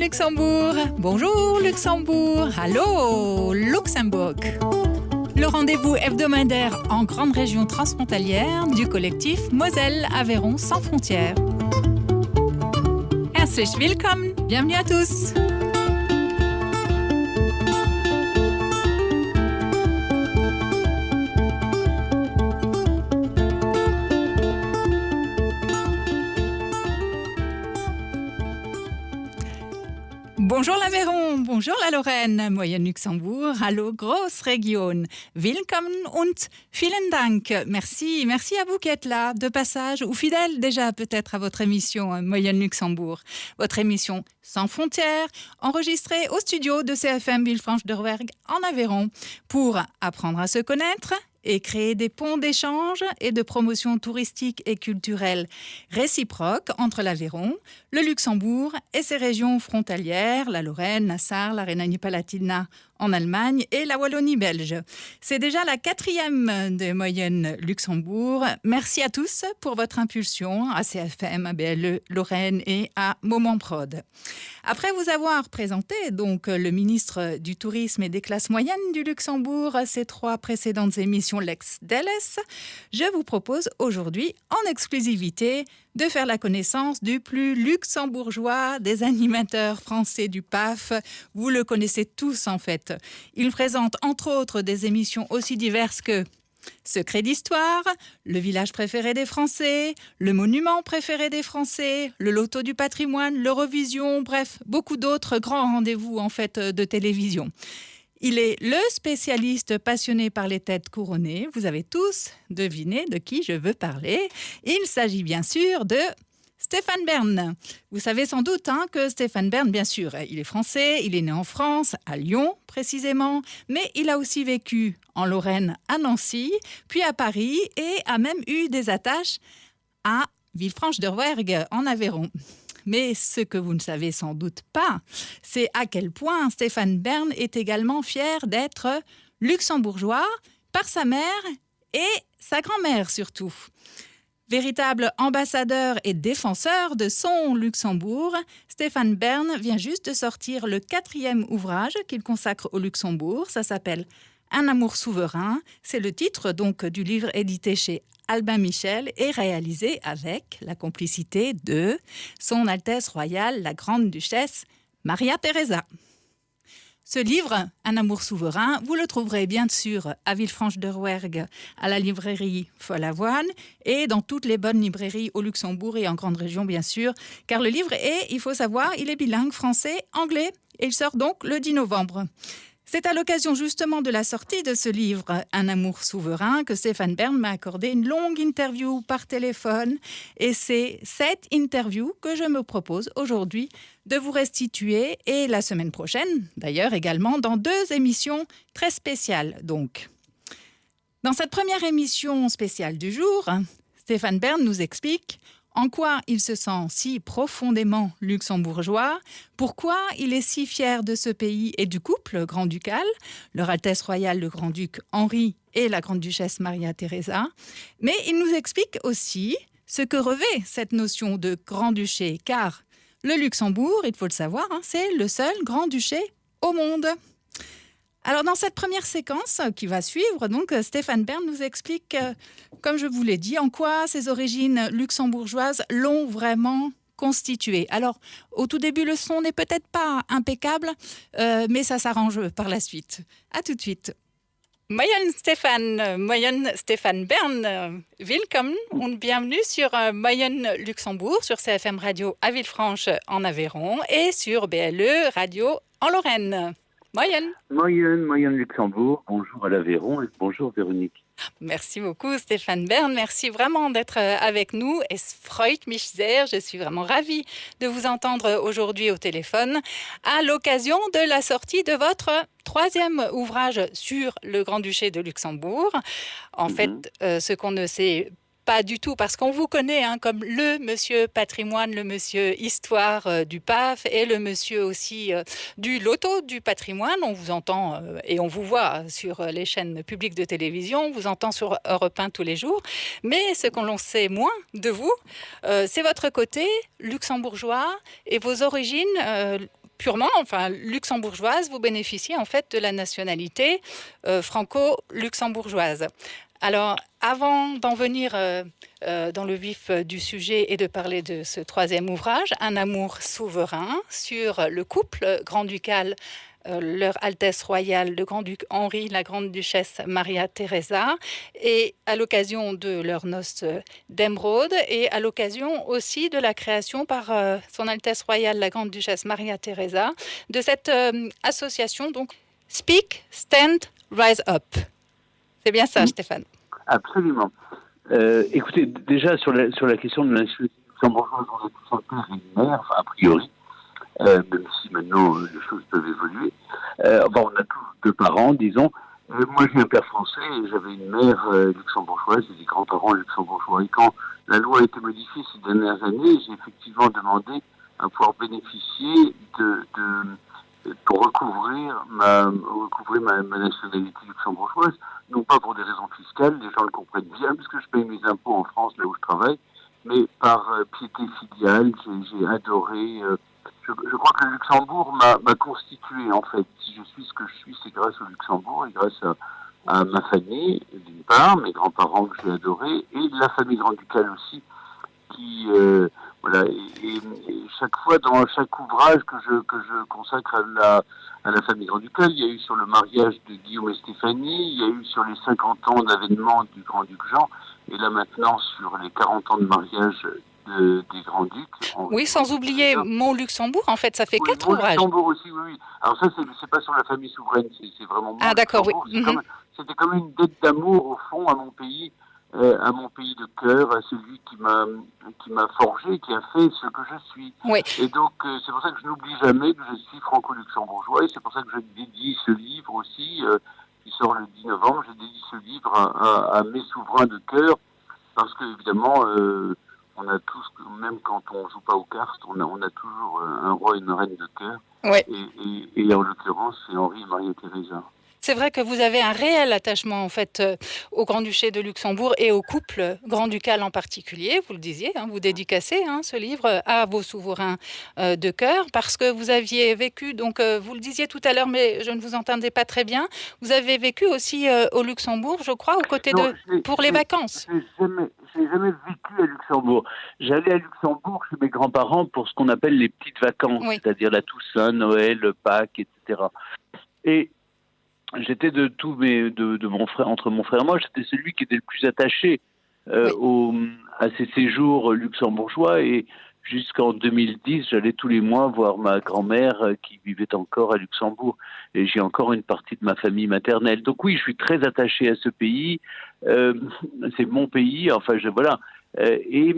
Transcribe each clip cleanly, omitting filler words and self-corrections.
Luxembourg. Bonjour Luxembourg. Allô Luxembourg. Le rendez-vous hebdomadaire en grande région transfrontalière du collectif Moselle-Aveyron sans frontières. Herzlich willkommen. Bienvenue à tous. Bonjour l'Aveyron, bonjour la Lorraine, Moyen-Luxembourg, hallo Großregion, willkommen und vielen Dank. Merci à vous qui êtes là, de passage ou fidèles déjà peut-être à votre émission Moyen-Luxembourg. Votre émission sans frontières, enregistrée au studio de CFM Villefranche-de-Rouergue en Aveyron pour apprendre à se connaître et créer des ponts d'échange et de promotion touristique et culturelle réciproques entre l'Aveyron, le Luxembourg et ses régions frontalières, la Lorraine, la Sarre, la Rhénanie-Palatinat en Allemagne et la Wallonie belge. C'est déjà la 4e de Moyenne-Luxembourg. Merci à tous pour votre impulsion à CFM, à BLE Lorraine et à Moment Prod. Après vous avoir présenté donc le ministre du Tourisme et des classes moyennes du Luxembourg, ces 3 précédentes émissions Lex Delles, je vous propose aujourd'hui en exclusivité de faire la connaissance du plus luxembourgeois des animateurs français du PAF. Vous le connaissez tous en fait. Il présente entre autres des émissions aussi diverses que Secret d'Histoire, Le village préféré des Français, Le monument préféré des Français, Le loto du patrimoine, l'Eurovision, bref, beaucoup d'autres grands rendez-vous en fait de télévision. Il est le spécialiste passionné par les têtes couronnées. Vous avez tous deviné de qui je veux parler. Il s'agit bien sûr de Stéphane Bern. Vous savez sans doute que Stéphane Bern, bien sûr, il est français, il est né en France, à Lyon précisément, mais il a aussi vécu en Lorraine, à Nancy, puis à Paris et a même eu des attaches à Villefranche-de-Rouergue, en Aveyron. Mais ce que vous ne savez sans doute pas, c'est à quel point Stéphane Bern est également fier d'être luxembourgeois par sa mère et sa grand-mère surtout. Véritable ambassadeur et défenseur de son Luxembourg, Stéphane Bern vient juste de sortir le 4e ouvrage qu'il consacre au Luxembourg. Ça s'appelle « Un amour souverain ». C'est le titre donc du livre édité chez Albin Michel et réalisé avec la complicité de Son Altesse Royale, la Grande Duchesse Maria Theresa. Ce livre, Un amour souverain, vous le trouverez bien sûr à Villefranche-de-Rouergue, à la librairie Follavoine et dans toutes les bonnes librairies au Luxembourg et en grande région bien sûr, car le livre est, il faut savoir, il est bilingue français-anglais et il sort donc le 10 novembre. C'est à l'occasion justement de la sortie de ce livre, Un amour souverain, que Stéphane Bern m'a accordé une longue interview par téléphone. Et c'est cette interview que je me propose aujourd'hui de vous restituer. Et la semaine prochaine, d'ailleurs également, dans 2 émissions très spéciales. Donc, dans cette première émission spéciale du jour, Stéphane Bern nous explique en quoi il se sent si profondément luxembourgeois, pourquoi il est si fier de ce pays et du couple grand-ducal, Leur Altesse Royale le Grand-Duc Henri et la Grande-Duchesse Maria Theresa. Mais il nous explique aussi ce que revêt cette notion de grand-duché, car le Luxembourg, il faut le savoir, c'est le seul grand-duché au monde. Alors dans cette première séquence qui va suivre, donc Stéphane Bern nous explique, comme je vous l'ai dit, en quoi ses origines luxembourgeoises l'ont vraiment constitué. Alors au tout début, le son n'est peut-être pas impeccable, mais ça s'arrange par la suite. À tout de suite. Moyen Stéphane Bern, willkommen und bienvenue sur Moyen Luxembourg, sur CFM Radio à Villefranche en Aveyron et sur BLE Radio en Lorraine. Moyen Luxembourg, bonjour à l'Aveyron et bonjour Véronique. Merci beaucoup Stéphane Bern, merci vraiment d'être avec nous. Es freut mich sehr, je suis vraiment ravie de vous entendre aujourd'hui au téléphone à l'occasion de la sortie de votre 3e ouvrage sur le Grand-Duché de Luxembourg. En fait, ce qu'on ne sait pas du tout, parce qu'on vous connaît comme le monsieur patrimoine, le monsieur histoire du PAF et le monsieur aussi du loto du patrimoine. On vous entend et on vous voit sur les chaînes publiques de télévision, on vous entend sur Europe 1 tous les jours. Mais ce qu'on sait moins de vous, c'est votre côté luxembourgeois et vos origines purement, enfin luxembourgeoise, vous bénéficiez en fait de la nationalité franco-luxembourgeoise. Alors, avant d'en venir dans le vif du sujet et de parler de ce troisième ouvrage, Un amour souverain, sur le couple grand-ducal, leur Altesse royale, le grand-duc Henri, la grande-duchesse Maria Theresa, et à l'occasion de leurs noces d'émeraude, et à l'occasion aussi de la création par son Altesse royale, la grande-duchesse Maria Theresa, de cette association, donc Speak, Stand, Rise Up. C'est bien ça, Stéphane. Absolument. Écoutez, déjà sur la question de la nationalité luxembourgeoise, on a tous un père et une mère, enfin, a priori, même si maintenant les choses peuvent évoluer. On a tous deux parents, disons. Moi, j'ai un père français et j'avais une mère luxembourgeoise et des grands-parents luxembourgeois. Et quand la loi a été modifiée ces dernières années, j'ai effectivement demandé à pouvoir bénéficier pour recouvrir ma nationalité luxembourgeoise, non pas pour des raisons fiscales, les gens le comprennent bien, puisque je paye mes impôts en France, là où je travaille, mais par piété filiale. J'ai adoré. Je crois que le Luxembourg m'a constitué, en fait. Si je suis ce que je suis, c'est grâce au Luxembourg et grâce à ma famille, d'une part, mes grands-parents que j'ai adorés, et la famille grand-ducale aussi, qui voilà, et chaque fois dans chaque ouvrage que je consacre à la famille grand-ducale, il y a eu sur le mariage de Guillaume et Stéphanie, il y a eu sur les 50 ans d'avènement du grand-duc Jean, et là maintenant sur les 40 ans de mariage des grands-ducs. Oui, sans oublier Mon Luxembourg, en fait, ça fait 4 ouvrages. Luxembourg aussi, oui. Alors ça, c'est pas sur la famille souveraine, c'est vraiment Mon d'accord, Luxembourg. oui. C'était comme une dette d'amour, au fond, à mon pays de cœur, à celui qui m'a forgé, qui a fait ce que je suis. Oui. Et donc, c'est pour ça que je n'oublie jamais que je suis franco-luxembourgeois, et c'est pour ça que je dédie ce livre aussi, qui sort le 10 novembre, je dédie ce livre à mes souverains de cœur, parce que, évidemment, on a tous, même quand on joue pas aux cartes, on a toujours un roi et une reine de cœur. Oui. Et en l'occurrence, c'est Henri et Maria Theresa. C'est vrai que vous avez un réel attachement en fait au Grand-Duché de Luxembourg et au couple grand-ducal en particulier. Vous le disiez, vous dédicacez ce livre à vos souverains de cœur parce que vous aviez vécu, donc vous le disiez tout à l'heure, mais je ne vous entendais pas très bien. Vous avez vécu aussi au Luxembourg, je crois, aux côtés pour les vacances. J'ai jamais vécu à Luxembourg. J'allais à Luxembourg chez mes grands-parents pour ce qu'on appelle les petites vacances, oui. C'est-à-dire la Toussaint, Noël, Pâques, etc. Et j'étais de mon frère, entre mon frère et moi, j'étais celui qui était le plus attaché oui. À ces séjours luxembourgeois, et jusqu'en 2010, j'allais tous les mois voir ma grand-mère qui vivait encore à Luxembourg, et j'ai encore une partie de ma famille maternelle. Donc oui, je suis très attaché à ce pays. C'est mon pays. Enfin, voilà. Et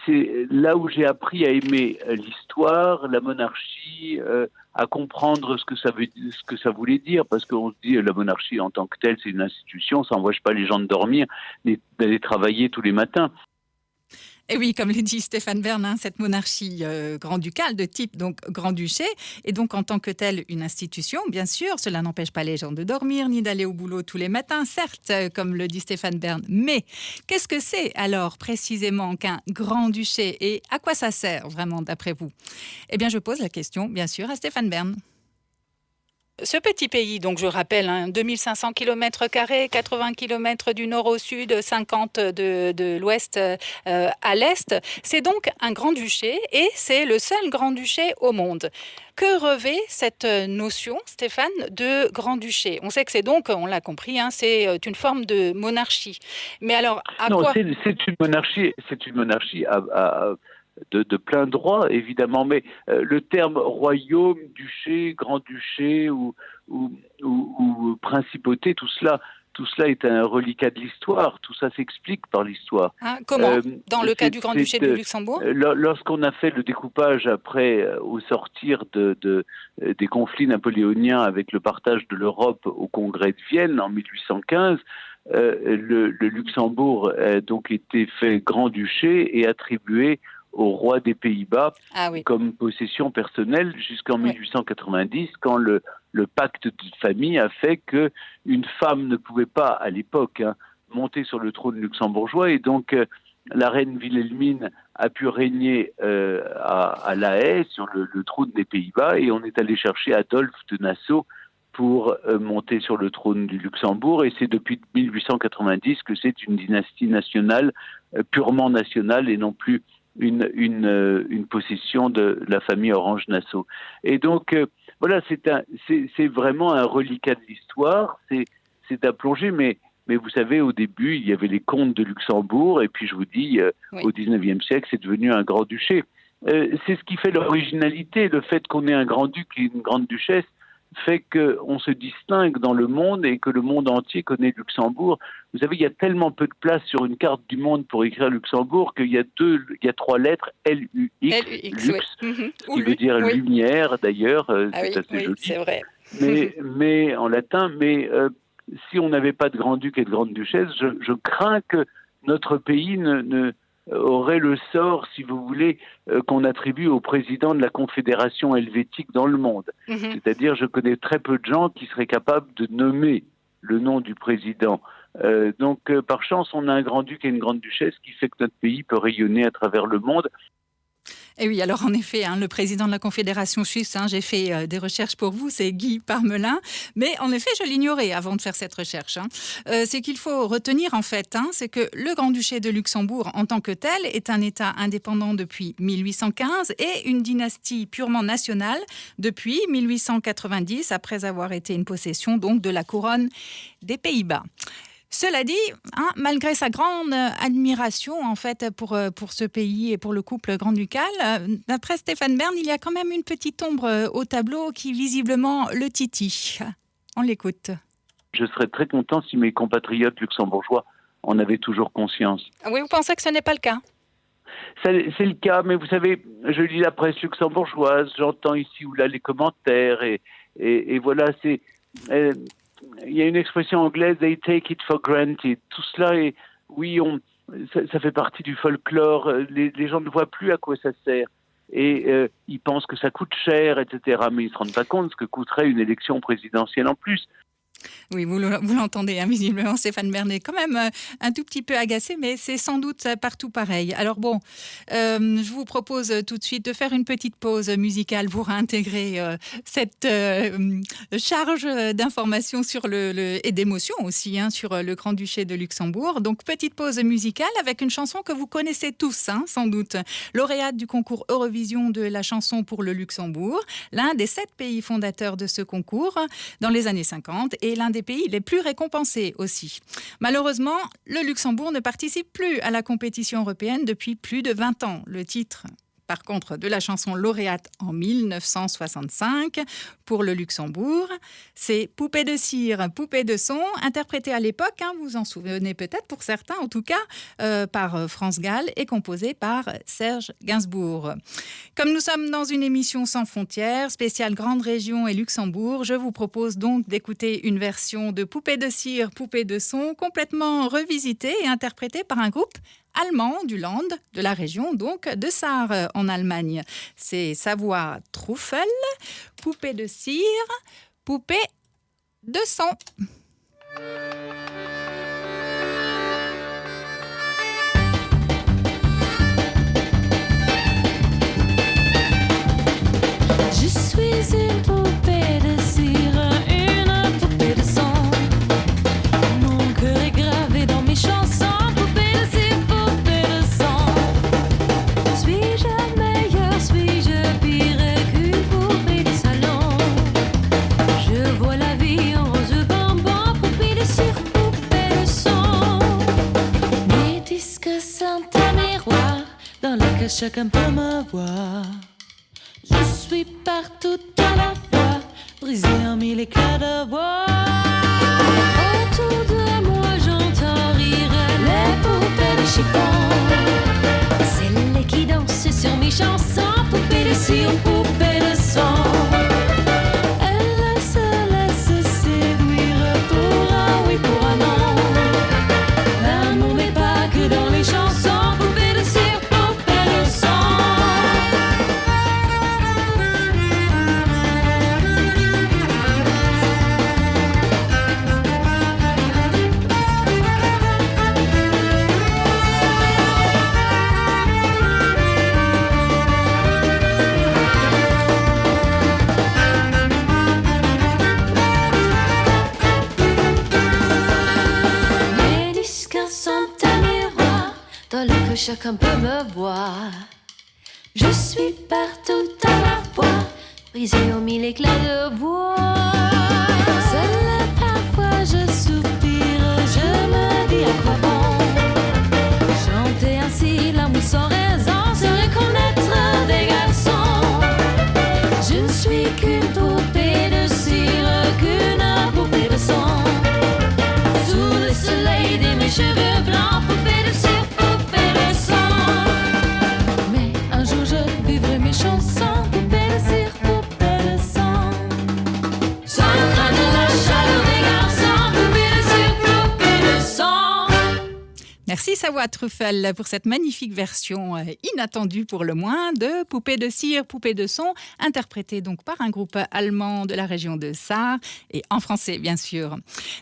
c'est là où j'ai appris à aimer l'histoire, la monarchie, à comprendre ce que ça voulait dire, parce qu'on se dit la monarchie en tant que telle, c'est une institution, ça n'empêche pas les gens de dormir, mais d'aller travailler tous les matins. Et oui, comme l'a dit Stéphane Bern, cette monarchie grand-ducale de type donc grand-duché est donc en tant que telle une institution. Bien sûr, cela n'empêche pas les gens de dormir ni d'aller au boulot tous les matins, certes, comme le dit Stéphane Bern. Mais qu'est-ce que c'est alors précisément qu'un grand-duché et à quoi ça sert vraiment d'après vous? Eh bien, je pose la question, bien sûr, à Stéphane Bern. Ce petit pays, donc je rappelle, 2500 km², 80 km du nord au sud, 50 de l'ouest à l'est, c'est donc un grand-duché et c'est le seul grand-duché au monde. Que revêt cette notion, Stéphane, de grand-duché? On sait que c'est donc, on l'a compris, c'est une forme de monarchie. Mais alors, à quoi? Non, c'est une monarchie de plein droit, évidemment, mais le terme royaume, duché, grand-duché ou principauté, tout cela est un reliquat de l'histoire. Tout ça s'explique par l'histoire. Comment? Dans le cas du Grand-Duché de Luxembourg? Lorsqu'on a fait le découpage après, au sortir des conflits napoléoniens avec le partage de l'Europe au Congrès de Vienne en 1815, le Luxembourg a donc été fait Grand-Duché et attribué au roi des Pays-Bas comme possession personnelle jusqu'en 1890, quand le pacte de famille a fait qu'une femme ne pouvait pas, à l'époque, monter sur le trône luxembourgeois, et donc la reine Wilhelmine a pu régner à La Haye, sur le trône des Pays-Bas, et on est allé chercher Adolphe de Nassau pour monter sur le trône du Luxembourg. Et c'est depuis 1890 que c'est une dynastie nationale, purement nationale, et non plus une possession de la famille Orange-Nassau. Et donc, voilà, c'est vraiment un reliquat de l'histoire, c'est à plonger, mais vous savez, au début, il y avait les comtes de Luxembourg, et puis je vous dis, au 19e siècle, c'est devenu un grand-duché. C'est ce qui fait l'originalité, le fait qu'on ait un grand-duc et une grande-duchesse, fait qu'on se distingue dans le monde et que le monde entier connaît Luxembourg. Vous savez, il y a tellement peu de place sur une carte du monde pour écrire Luxembourg qu'il y a 3 lettres, L-U-X, Lux, qui veut dire lumière d'ailleurs, c'est assez joli. C'est vrai. Mais en latin, si on n'avait pas de grand-duc et de grande-duchesse, je crains que notre pays aurait le sort, si vous voulez, qu'on attribue au président de la Confédération helvétique dans le monde. C'est-à-dire, je connais très peu de gens qui seraient capables de nommer le nom du président. Donc, par chance, on a un grand-duc et une grande-duchesse qui fait que notre pays peut rayonner à travers le monde. Et oui, alors en effet, le président de la Confédération suisse, j'ai fait des recherches pour vous, c'est Guy Parmelin, mais en effet, je l'ignorais avant de faire cette recherche. C'est qu'il faut retenir en fait, c'est que le Grand-Duché de Luxembourg en tant que tel est un État indépendant depuis 1815 et une dynastie purement nationale depuis 1890, après avoir été une possession donc de la couronne des Pays-Bas. Cela dit, malgré sa grande admiration en fait pour ce pays et pour le couple grand-ducal, d'après Stéphane Bern, il y a quand même une petite ombre au tableau qui visiblement le titille. On l'écoute. Je serais très content si mes compatriotes luxembourgeois en avaient toujours conscience. Oui, vous pensez que ce n'est pas le cas ? C'est le cas, mais vous savez, je lis la presse luxembourgeoise, j'entends ici ou là les commentaires, et voilà, c'est... il y a une expression anglaise, they take it for granted. Tout cela est, oui, ça fait partie du folklore. Les gens ne voient plus à quoi ça sert. Et ils pensent que ça coûte cher, etc. Mais ils ne se rendent pas compte de ce que coûterait une élection présidentielle en plus. Oui, vous l'entendez, visiblement, Stéphane Bern est quand même un tout petit peu agacé, mais c'est sans doute partout pareil. Alors bon, je vous propose tout de suite de faire une petite pause musicale pour intégrer cette charge d'informations et d'émotions aussi sur le Grand-Duché de Luxembourg. Donc, petite pause musicale avec une chanson que vous connaissez tous, sans doute. Lauréate du concours Eurovision de la chanson pour le Luxembourg, l'un des 7 pays fondateurs de ce concours dans les années 50 et l'un des pays les plus récompensés aussi. Malheureusement, le Luxembourg ne participe plus à la compétition européenne depuis plus de 20 ans. Le titre, par contre, de la chanson lauréate en 1965 pour le Luxembourg, c'est « Poupée de cire, poupée de son », interprétée à l'époque, vous en souvenez peut-être pour certains en tout cas, par France Gall et composée par Serge Gainsbourg. Comme nous sommes dans une émission sans frontières, spéciale Grande Région et Luxembourg, je vous propose donc d'écouter une version de « Poupée de cire, poupée de son » complètement revisitée et interprétée par un groupe allemand du Land, de la région donc de Sarre en Allemagne. C'est Savoie Truffel, poupée de cire, poupée de son. Je suis une poupée de cire, une poupée de son. Mon cœur est gravé dans mes chansons. Chacun peut me voir. Je suis partout à la fois, brisé en 1000 éclats de voix. Autour de moi j'entends rire les poupées de chiffon, celles qui dansent sur mes chansons. Poupées de cire, poupées de son. Elles se laissent séduire pour un oui, pour un non. L'amour n'est pas que dans les chansons. que chacun peut me voir. Je suis partout à la fois, brisée aux mille éclats de voix. Seule parfois je soupire, je me dis à quoi bon chanter ainsi l'amour sans raison, se reconnaître des garçons. Je ne suis qu'une poupée de cire, qu'une poupée de sang. Sous le soleil de mes cheveux blancs, poupée de cire, poupée de sang. Mais un jour je vivrai mes chansons, poupée de cire, poupée de sang. Sans craindre la chaleur des garçons, poupée de cire, poupée de sang. Merci Savoie Truffel pour cette magnifique version inattendue pour le moins de Poupée de cire, poupée de son, interprétée donc par un groupe allemand de la région de Sarre et en français bien sûr.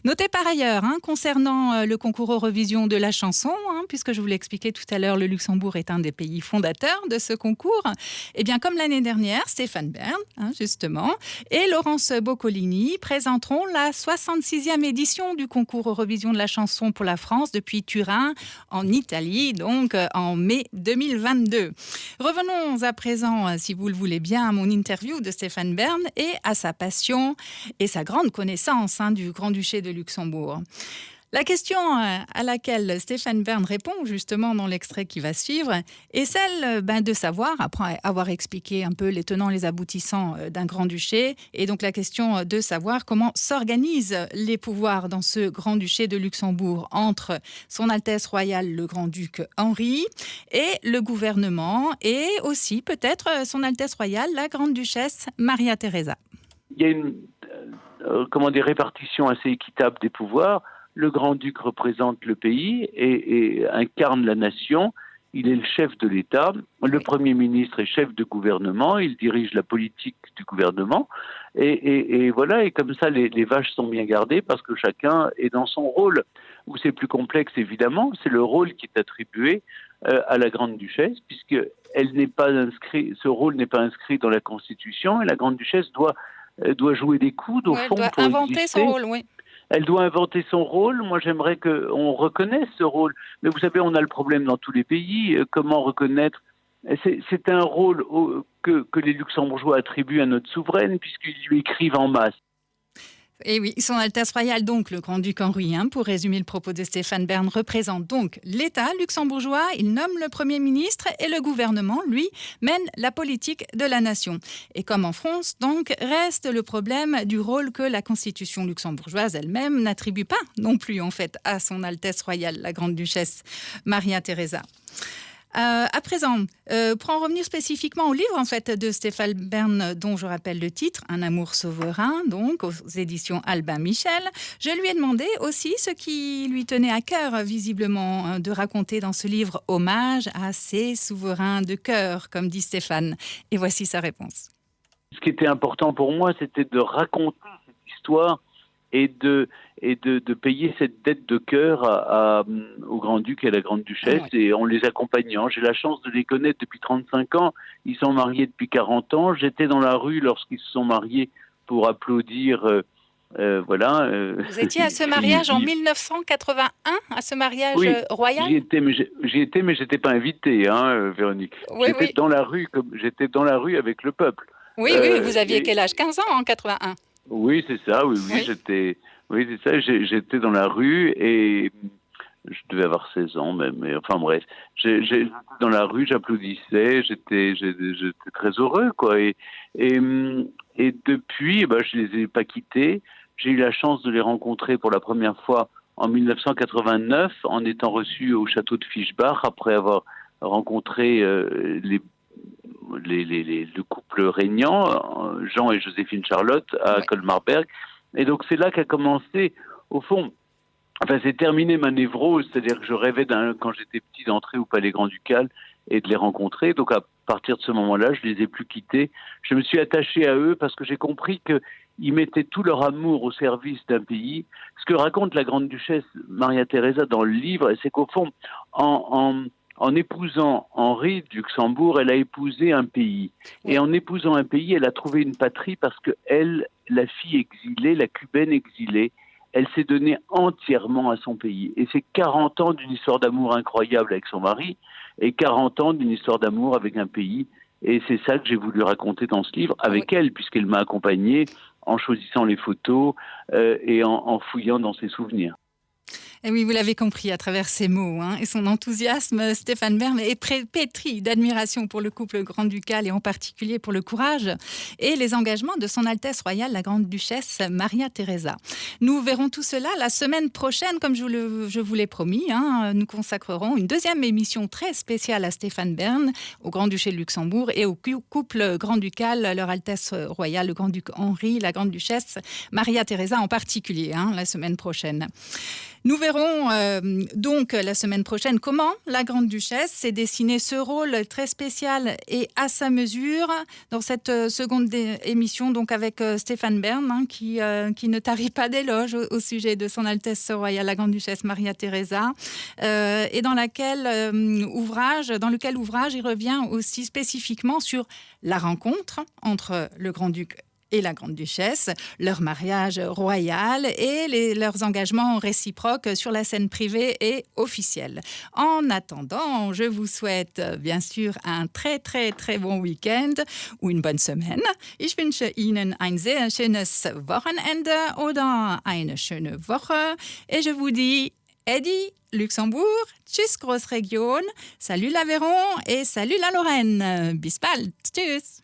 Notez par ailleurs concernant le concours Eurovision de la chanson, puisque je vous l'ai expliqué tout à l'heure, le Luxembourg est un des pays fondateurs de ce concours. Et bien comme l'année dernière, Stéphane Bern justement et Laurence Boccolini présenteront la 66e édition du concours Eurovision de la chanson pour la France depuis Turin en Italie, donc en mai 2022. Revenons à présent, si vous le voulez bien, à mon interview de Stéphane Bern et à sa passion et sa grande connaissance du Grand-Duché de Luxembourg. La question à laquelle Stéphane Bern répond justement dans l'extrait qui va suivre est celle de savoir, après avoir expliqué un peu les tenants et les aboutissants d'un grand-duché, et donc la question de savoir comment s'organisent les pouvoirs dans ce grand-duché de Luxembourg entre son Altesse royale le grand-duc Henri et le gouvernement, et aussi peut-être son Altesse royale la grande-duchesse Maria Theresa. Il y a une répartition assez équitable des pouvoirs. Le grand-duc représente le pays et incarne la nation. Il est le chef de l'État. Le Premier ministre est chef de gouvernement. Il dirige la politique du gouvernement. Et voilà, et comme ça, les vaches sont bien gardées parce que chacun est dans son rôle. Où c'est plus complexe, évidemment, c'est le rôle qui est attribué à la grande-duchesse, puisque ce rôle n'est pas inscrit dans la Constitution, et la grande-duchesse doit jouer des coudes, au fond, elle doit pour inventer exister. son rôle, oui. Elle doit inventer son rôle. Moi, j'aimerais qu'on reconnaisse ce rôle. Mais vous savez, on a le problème dans tous les pays. Comment reconnaître ? C'est un rôle que les Luxembourgeois attribuent à notre souveraine, puisqu'ils lui écrivent en masse. Et oui, son Altesse royale, donc le grand-duc Henri, pour résumer le propos de Stéphane Bern, représente donc l'État luxembourgeois. Il nomme le Premier ministre et le gouvernement, lui, mène la politique de la nation. Et comme en France, donc, reste le problème du rôle que la Constitution luxembourgeoise elle-même n'attribue pas non plus, en fait, à son Altesse royale, la grande-duchesse Maria Theresa. À présent, pour en revenir spécifiquement au livre en fait de Stéphane Bern, dont je rappelle le titre, Un amour souverain, donc aux éditions Albin Michel, je lui ai demandé aussi ce qui lui tenait à cœur visiblement de raconter dans ce livre, hommage à ces souverains de cœur, comme dit Stéphane. Et voici sa réponse. Ce qui était important pour moi, c'était de raconter cette histoire et de payer cette dette de cœur au Grand-Duc et à la Grande-Duchesse, et en les accompagnant. J'ai la chance de les connaître depuis 35 ans. Ils sont mariés depuis 40 ans. J'étais dans la rue lorsqu'ils se sont mariés pour applaudir. Vous étiez à ce mariage en 1981, à ce mariage royal ? J'y étais, mais j'étais pas invité, Véronique. J'étais dans la rue avec le peuple. Oui, vous aviez quel âge ? 15 ans en 81 ? Oui, c'est ça, oui. J'étais dans la rue et je devais avoir 16 ans même, mais enfin bref. J'étais dans la rue, j'applaudissais, j'étais très heureux, quoi. Et depuis, je les ai pas quittés. J'ai eu la chance de les rencontrer pour la première fois en 1989, en étant reçu au château de Fischbach, après avoir rencontré le couple régnant, Jean et Joséphine Charlotte, à Colmar-Berg. Et donc, c'est là qu'a commencé, au fond, c'est terminé ma névrose, c'est-à-dire que je rêvais, quand j'étais petit, d'entrer au Palais Grand-Ducal et de les rencontrer. Donc, à partir de ce moment-là, je les ai plus quittés. Je me suis attaché à eux parce que j'ai compris qu'ils mettaient tout leur amour au service d'un pays. Ce que raconte la grande-duchesse Maria Theresa dans le livre, c'est qu'au fond, en épousant Henri de Luxembourg, elle a épousé un pays. Et en épousant un pays, elle a trouvé une patrie parce que elle, la fille exilée, la cubaine exilée, elle s'est donnée entièrement à son pays. Et c'est 40 ans d'une histoire d'amour incroyable avec son mari et 40 ans d'une histoire d'amour avec un pays. Et c'est ça que j'ai voulu raconter dans ce livre avec elle, puisqu'elle m'a accompagné en choisissant les photos et en fouillant dans ses souvenirs. Et oui, vous l'avez compris à travers ses mots et son enthousiasme, Stéphane Bern est pétri d'admiration pour le couple grand-ducal et en particulier pour le courage et les engagements de son Altesse royale, la Grande-Duchesse Maria Theresa. Nous verrons tout cela la semaine prochaine, comme je vous l'ai promis. Nous consacrerons une deuxième émission très spéciale à Stéphane Bern, au Grand-Duché de Luxembourg et au couple grand-ducal, leur Altesse royale, le Grand-Duc Henri, la Grande-Duchesse Maria Theresa en particulier, la semaine prochaine. Nous verrons donc la semaine prochaine comment la Grande-Duchesse s'est dessinée ce rôle très spécial et à sa mesure dans cette seconde émission donc avec Stéphane Bern qui ne tarit pas d'éloges au sujet de son Altesse royale la Grande-Duchesse Maria Theresa et dans lequel ouvrage il revient aussi spécifiquement sur la rencontre entre le Grand-Duc et la Grande-Duchesse, leur mariage royal et leurs engagements réciproques sur la scène privée et officielle. En attendant, je vous souhaite bien sûr un très très très bon week-end ou une bonne semaine. Ich wünsche Ihnen ein sehr schönes Wochenende oder eine schöne Woche et je vous dis Eddie, Luxembourg, tschüss Großregion, salut l'Aveyron et salut la Lorraine. Bis bald, tschüss.